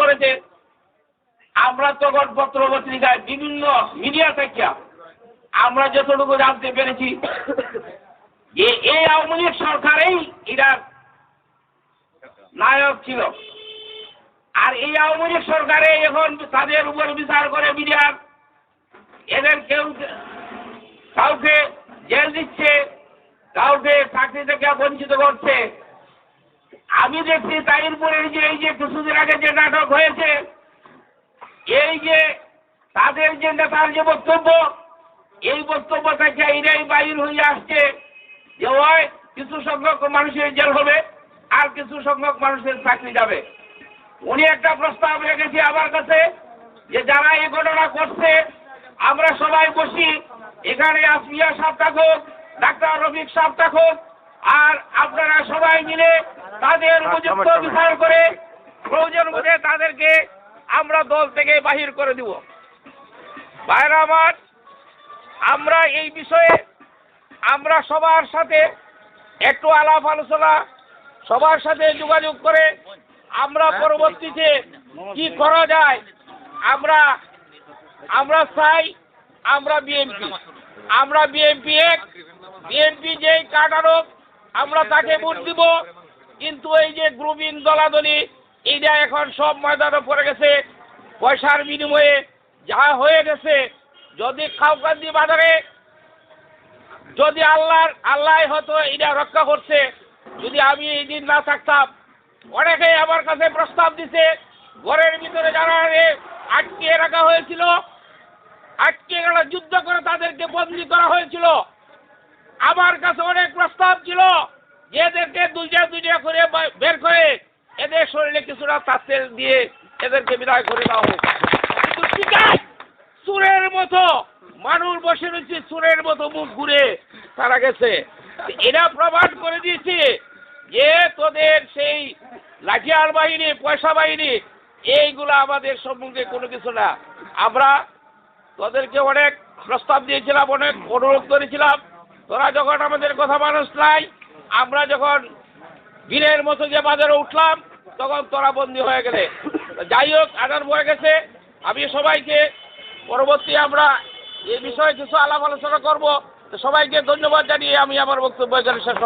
করেছে। আমরা তখন পত্র পত্রিকায় বিভিন্ন মিডিয়া থেকে আমরা যতটুকু জানতে পেরেছি যে এই আওয়ামী লীগ সরকারেই এরা নায়ক ছিল। আর এই আওয়ামী লীগ সরকারে এখন তাদের উপর বিচার করে মিডিয়ার, এদের কাউকে জেল দিচ্ছে, কাউকে চাকরি থেকে বঞ্চিত করছে। আমি দেখছি তাইরপুরের যে এই যে কিছুদিন আগে যে নাটক হয়েছে, এই যে তাদের যে নেতার যে বক্তব্য, এই বক্তব্য থেকে এরাই বাইর হয়ে আসছে যে ওই কিছু সংখ্যক মানুষের জেল হবে আর কিছু সংখ্যক মানুষের চাকরি যাবে। উনি একটা প্রস্তাব রেখেছে আমার কাছে যে যারা এই ঘটনা করছে আমরা সবাই বসি, এখানে আসমিয়া সাহেব থাকুক, ডাক্তার রফিক সাহেব থাকুক, আর আপনারা সবাই মিলে তাদের উপযুক্ত বিচার করে প্রয়োজন বোধে তাদেরকে আমরা দল থেকে বাহির করে দিব। ভাইরা আমার, আমরা এই বিষয়ে আমরা সবার সাথে একটু আলাপ আলোচনা, সবার সাথে যোগাযোগ করে আমরা পরবর্তীতে কি করা যায় আমরা চাই। আমরা বিএনপি এক, বিএনপি যেই কাটারক আমরা তাকে ভোট দিব। কিন্তু এই যে গ্রুপিং দলাদলি এইটা এখন সব ময়দানে পড়ে গেছে, পয়সার বিনিময়ে যা হয়ে গেছে। যদি খাওকান্দি বাজারে যদি আল্লাহ হয়তো এটা রক্ষা করছে, যদি আমি এই দিন না থাকতাম, অনেকেই আমার কাছে প্রস্তাব দিছে ঘরের ভিতরে যারা আটকে রাখা হয়েছিল, আটকে যুদ্ধ করে তাদেরকে বন্দী করা হয়েছিল। আমার কাছে অনেক প্রস্তাব ছিল যে এদেরকে দুইটা করে বের করে এদের শরীরে কিছুটা তার দিয়ে এদেরকে বিদায় করে দেওয়া হয়েছে। কিন্তু ঠিক আছে, চোরের মতো মানুষ বসে রয়েছে, চোরের মতো মুখ ঘুরে তারা গেছে। এরা প্রমাণ করে দিয়েছে যে তোদের সেই লাঠিয়াল বাহিনী, পয়সা বাহিনী, এইগুলো আমাদের সম্মুখে কোনো কিছু না। আমরা তোদেরকে অনেক প্রস্তাব দিয়েছিলাম, অনেক অনুরোধ করেছিলাম, তোরা যখন আমাদের কথা মানুষ নাই, আমরা যখন বীরের মতো যে বাজারে উঠলাম তখন তোরা বন্দী হয়ে গেলে। যাই হোক, আদার হয়ে গেছে। আমি সবাইকে পরবর্তী আমরা এই বিষয়ে কিছু আলাপ আলোচনা করবো। সবাইকে ধন্যবাদ জানিয়ে আমি আমার বক্তব্য এখানে শেষ করব।